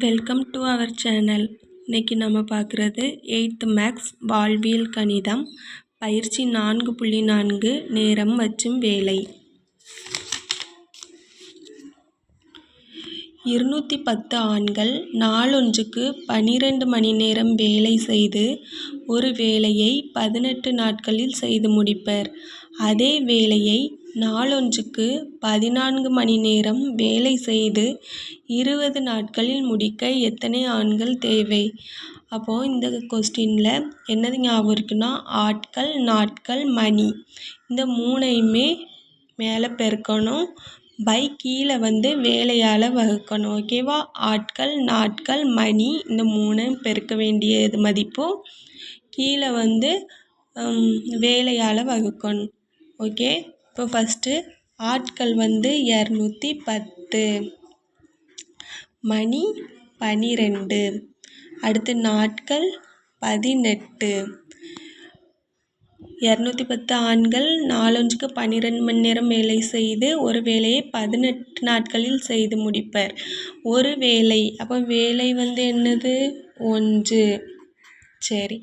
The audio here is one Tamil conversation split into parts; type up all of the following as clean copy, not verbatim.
Welcome to our channel. இன்றைக்கி நம்ம பார்க்குறது 8th மேக்ஸ் வாழ்வியல் கணிதம் பயிற்சி 4.4 நேரம் மற்றும் வேலை. 210 ஆண்கள் நாளொன்றுக்கு 12 மணி நேரம் வேலை செய்து ஒரு வேலையை 18 நாட்களில் செய்து முடிப்பர். அதே வேலையை நாளொன்றுக்கு 14 மணி நேரம் வேலை செய்து 20 நாட்களில் முடிக்க எத்தனை ஆண்கள் தேவை? அப்போது இந்த கொஸ்டினில் என்னது ஞாபகம் இருக்குன்னா, ஆட்கள், நாட்கள், மணி இந்த மூணையுமே மேலே பெருக்கணும், பை கீழே வேலையால் வகுக்கணும். ஓகேவா? ஆட்கள், நாட்கள், மணி இந்த மூணையும் பெருக்க வேண்டியது மதிப்பு கீழே வேலையால் வகுக்கணும். ஓகே, இப்போ ஃபஸ்ட்டு ஆட்கள் 210, மணி 12, அடுத்து நாட்கள் 18. 210 ஆண்கள் நாளொன்றுக்கு 12 மணி நேரம் வேலை செய்து ஒரு வேலையை 18 நாட்களில் செய்து முடிப்பர். ஒரு வேலை, அப்போ வேலை என்னது? 1. சரி,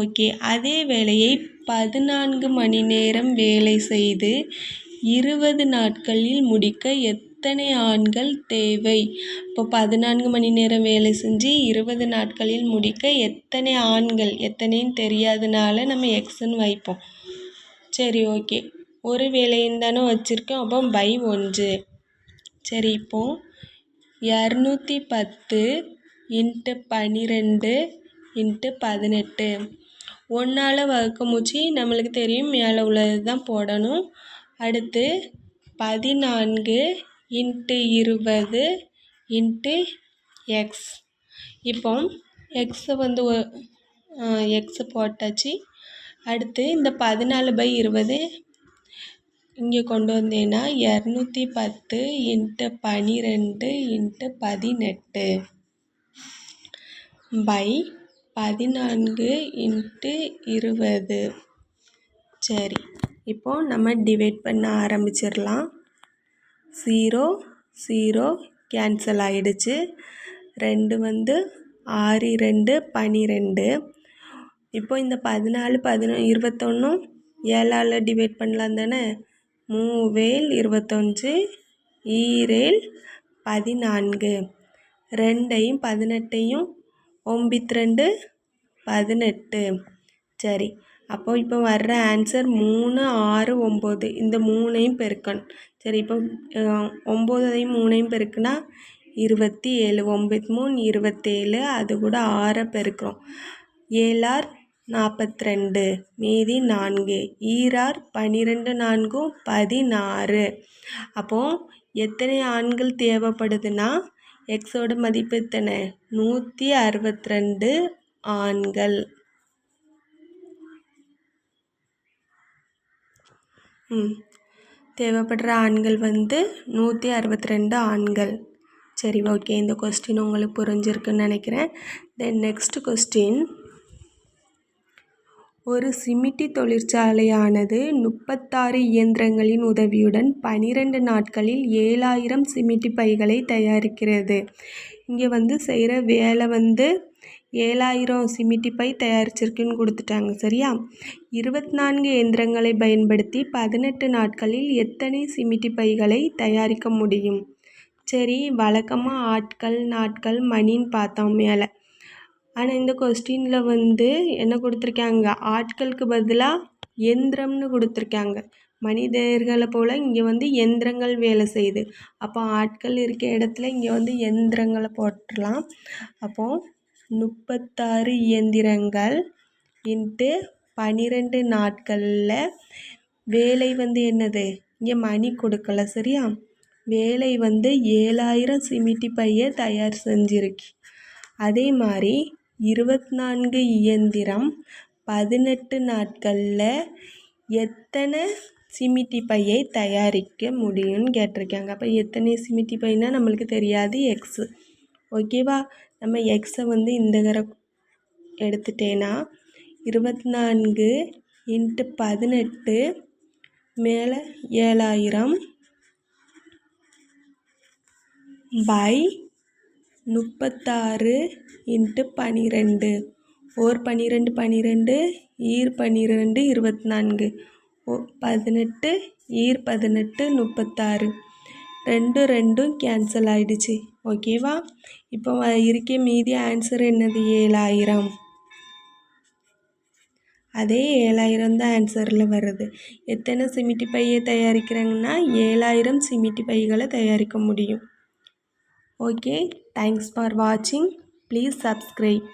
ஓகே. அதே வேலையை 14 மணி நேரம் வேலை செய்து 20 நாட்களில் முடிக்க எத்தனை ஆண்கள் தேவை? இப்போ 14 மணி நேரம் வேலை செஞ்சு 20 நாட்களில் முடிக்க எத்தனை ஆண்கள், எத்தனைன்னு தெரியாதனால நம்ம எக்ஸ்ன்னு வைப்போம். சரி, ஓகே. ஒரு வேலைன்னு தானே வச்சுருக்கோம், அப்போ பை 1. சரி, இப்போது 210 × 12 × 18 1ஆல் வகுக்க மூச்சு நம்மளுக்கு தெரியும், மேலே உள்ளது தான் போடணும். அடுத்து 14 × 20 × x. இப்போ எக்ஸை எக்ஸை போட்டாச்சு. அடுத்து இந்த 14/20 இங்கே கொண்டு வந்தேன்னா 210 × 12 × 18 பை 14 × 20. சரி, இப்போது நம்ம டிவைட் பண்ண ஆரம்பிச்சிடலாம். 0 0 கேன்சல் ஆகிடுச்சு. 2 6 2 12. இப்போ இந்த 14 21 7ஆல் டிவைட் பண்ணலாம் தானே. 3 7 21 7 14. 2ஐயும் 18ஐயும் 9 18. சரி, அப்போ இப்போ வர்ற ஆன்சர் 3 6 9 இந்த மூணையும் பெருக்கணும். சரி, இப்போ 9ஐயும் 3ஐயும் பெருக்குனா 27. 9 3 27, அது கூட 6 பெருக்கிறோம். 7 42, மீதி 4. 12 4 16. அப்போது எத்தனை ஆண்கள் தேவைப்படுதுன்னா, எக்ஸோட மதிப்பு எத்தனை? 162 ஆண்கள். தேவைப்படுற ஆண்கள் 162 ஆண்கள். சரி, ஓகே. இந்த கொஸ்டின் உங்களுக்கு புரிஞ்சிருக்குன்னு நினைக்கிறேன். Then next question. ஒரு சிமிட்டி தொழிற்சாலையானது 36 இயந்திரங்களின் உதவியுடன் 12 நாட்களில் 7000 சிமிட்டி பைகளை தயாரிக்கிறது. இங்கே செய்கிற வேலை 7000 சிமிட்டி பை தயாரிச்சிருக்குன்னு கொடுத்துட்டாங்க. சரியா? 24 இயந்திரங்களை பயன்படுத்தி 18 நாட்களில் எத்தனை சிமிட்டி பைகளை தயாரிக்க முடியும்? சரி, வழக்கமாக ஆட்கள், நாட்கள், மணின்னு பார்த்தோம் மேலே. ஆனால் இந்த கொஸ்டினில் என்ன கொடுத்துருக்காங்க? ஆட்களுக்கு பதிலாக எந்திரம்னு கொடுத்துருக்காங்க. மனிதர்களை போல் இங்கே எந்திரங்கள் வேலை செய்யுது. அப்போ ஆட்கள் இருக்க இடத்துல இங்கே எந்திரங்களை போட்டுடலாம். அப்போது 36 இயந்திரங்கள் × 12 நாட்களில் வேலை என்னது? இங்கே மணி கொடுக்கல. சரியா? வேலை 7000 சிமிட்டி பையை தயார் செஞ்சிருக்கு. அதே மாதிரி 24 இயந்திரம் 18 நாட்களில் எத்தனை சிமிட்டி பையை தயாரிக்க முடியும்னு கேட்டிருக்காங்க. அப்போ எத்தனை சிமிட்டி பைனா நம்மளுக்கு தெரியாது, எக்ஸு. ஓகேவா? நம்ம எக்ஸை இந்த தடவை எடுத்துட்டேன்னா 24 × 18 மேலே 7000 பை 36 × 12 ஓர் 12 12 ஈர் 12 24 18 ஈர் 18 36 ரெண்டு ரெண்டும் கேன்சல் ஆகிடுச்சு. ஓகேவா? இப்போ இருக்க மீதி ஆன்சர் என்னது? 7000. அதே 7000 தான் ஆன்சரில் வருது. எத்தனை சிமிட்டி பையை தயாரிக்கிறாங்கன்னா 7000 சிமிட்டி பைகளை தயாரிக்க முடியும். ஓகே, தேங்க்ஸ் ஃபார் வாட்சிங். Please subscribe.